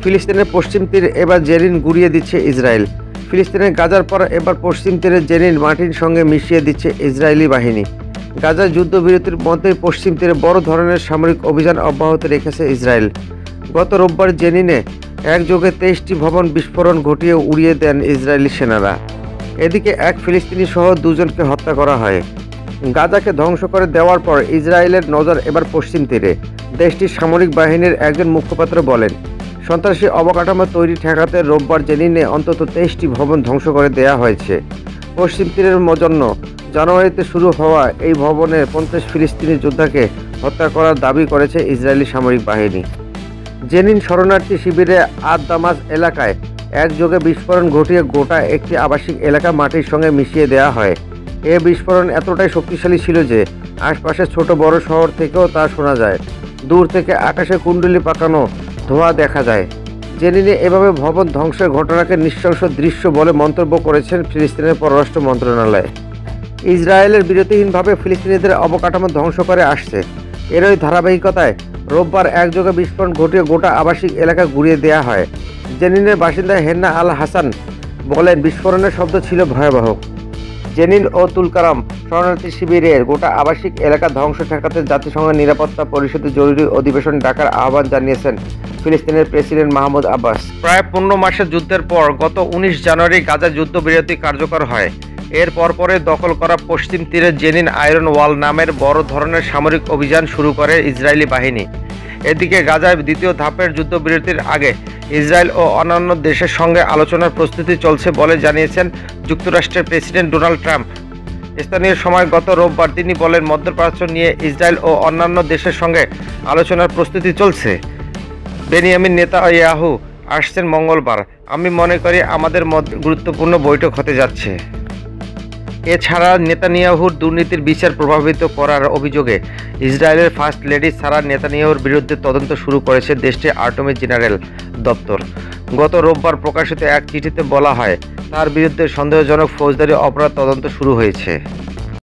ফিলিস্তিনের পশ্চিম তীর এবার জেনিন গুঁড়িয়ে দিচ্ছে ইসরায়েল। ফিলিস্তিনের গাজার পর এবার পশ্চিম তীরে জেনিন মাটির সঙ্গে মিশিয়ে দিচ্ছে ইসরায়েলি বাহিনী। গাজার যুদ্ধবিরতির মধ্যেই পশ্চিম তীরে বড় ধরনের সামরিক অভিযান অব্যাহত রেখেছে ইসরায়েল। গত রোববার জেনিনে একযোগে 23টি ভবন বিস্ফোরণ ঘটিয়ে উড়িয়ে দেন ইসরায়েলি সেনারা। এদিকে এক ফিলিস্তিনি সহ দুজনকে হত্যা করা হয়। গাজাকে ধ্বংস করে দেওয়ার পর ইসরায়েলের নজর এবার পশ্চিম তীরে। দেশটির সামরিক বাহিনীর একজন মুখপাত্র বলেন, সন্ত্রাসী অবকাঠামো তৈরি ঠেকাতে রোববার জেনিনে অন্তত 23টি ভবন ধ্বংস করে দেওয়া হয়েছে। পশ্চিম তীরের জন্য জানুয়ারিতে শুরু হওয়া এই ভবনে 50 ফিলিস্তিনি যোদ্ধাকে হত্যা করার দাবি করেছে ইসরায়েলি সামরিক বাহিনী। জেনিন শরণার্থী শিবিরে আদ-দামাস এলাকায় একযোগে বিস্ফোরণ ঘটিয়ে গোটা একটি আবাসিক এলাকা মাটির সঙ্গে মিশিয়ে দেওয়া হয়। এ বিস্ফোরণ এতটাই শক্তিশালী ছিল যে আশপাশের ছোট বড় শহর থেকেও তা শোনা যায়। দূর থেকে আকাশে কুণ্ডলি পাকানো ধোঁয়া দেখা যায়। জেনিনে এভাবে ভবন ধ্বংসের ঘটনাকে নৃশংস দৃশ্য বলে মন্তব্য করেছেন ফিলিস্তিনের পররাষ্ট্র মন্ত্রণালয়। ইসরায়েলের বিরতিহীনভাবে ফিলিস্তিনিদের অবকাঠামো ধ্বংস করে আসছে। এরই ধারাবাহিকতায় রোববার একযোগে বিস্ফোরণ ঘটিয়ে গোটা আবাসিক এলাকা গুঁড়িয়ে দেওয়া হয়। জেনিনের বাসিন্দা হেন্না আল হাসান বলেন, বিস্ফোরণের শব্দ ছিল ভয়াবহ। জেনিন ও তুলকারম শরণার্থী শিবিরের গোটা আবাসিক এলাকা ধ্বংস ঠেকাতে জাতিসংঘের নিরাপত্তা পরিষদে জরুরি অধিবেশন ডাকার আহ্বান জানিয়েছেন ফিলিস্তিনের প্রেসিডেন্ট মাহমুদ আব্বাস। প্রায় 15 মাসের যুদ্ধের পর গত 19 জানুয়ারি গাজা যুদ্ধবিরতি কার্যকর হয়। এর পরপরে দখল করা পশ্চিম তীরে জেনিন আয়রন ওয়াল নামের বড় ধরনের সামরিক অভিযান শুরু করে ইসরায়েলি বাহিনী। এদিকে গাজায় দ্বিতীয় ধাপের যুদ্ধবিরতির আগে ইসরায়েল ও অন্যান্য দেশের সঙ্গে আলোচনার প্রস্তুতি চলছে বলে জানিয়েছেন যুক্তরাষ্ট্রের প্রেসিডেন্ট ডোনাল্ড ট্রাম্প। স্থানীয় সময় গত রোববার তিনি বলেন, মধ্যপ্রাচ্য নিয়ে ইসরায়েল ও অন্যান্য দেশের সঙ্গে আলোচনার প্রস্তুতি চলছে। বেনিয়ামিন নেতানিয়াহু আসছেন মঙ্গলবার। আমি মনে করি আমাদের মধ্যে গুরুত্বপূর্ণ বৈঠক হতে যাচ্ছে। এছাড়া নেতানিয়াহুর দুর্নীতির বিচার প্রভাবিত করার অভিযোগে ইসরায়েলের ফার্স্ট লেডি সারা নেতানিয়াহুর বিরুদ্ধে তদন্ত শুরু করেছে দেশটির অ্যাটর্নি জেনারেল দপ্তর। গত রোববার প্রকাশিত এক চিঠিতে বলা হয়, তার বিরুদ্ধে সন্দেহজনক ফৌজদারি অপরাধ তদন্ত শুরু হয়েছে।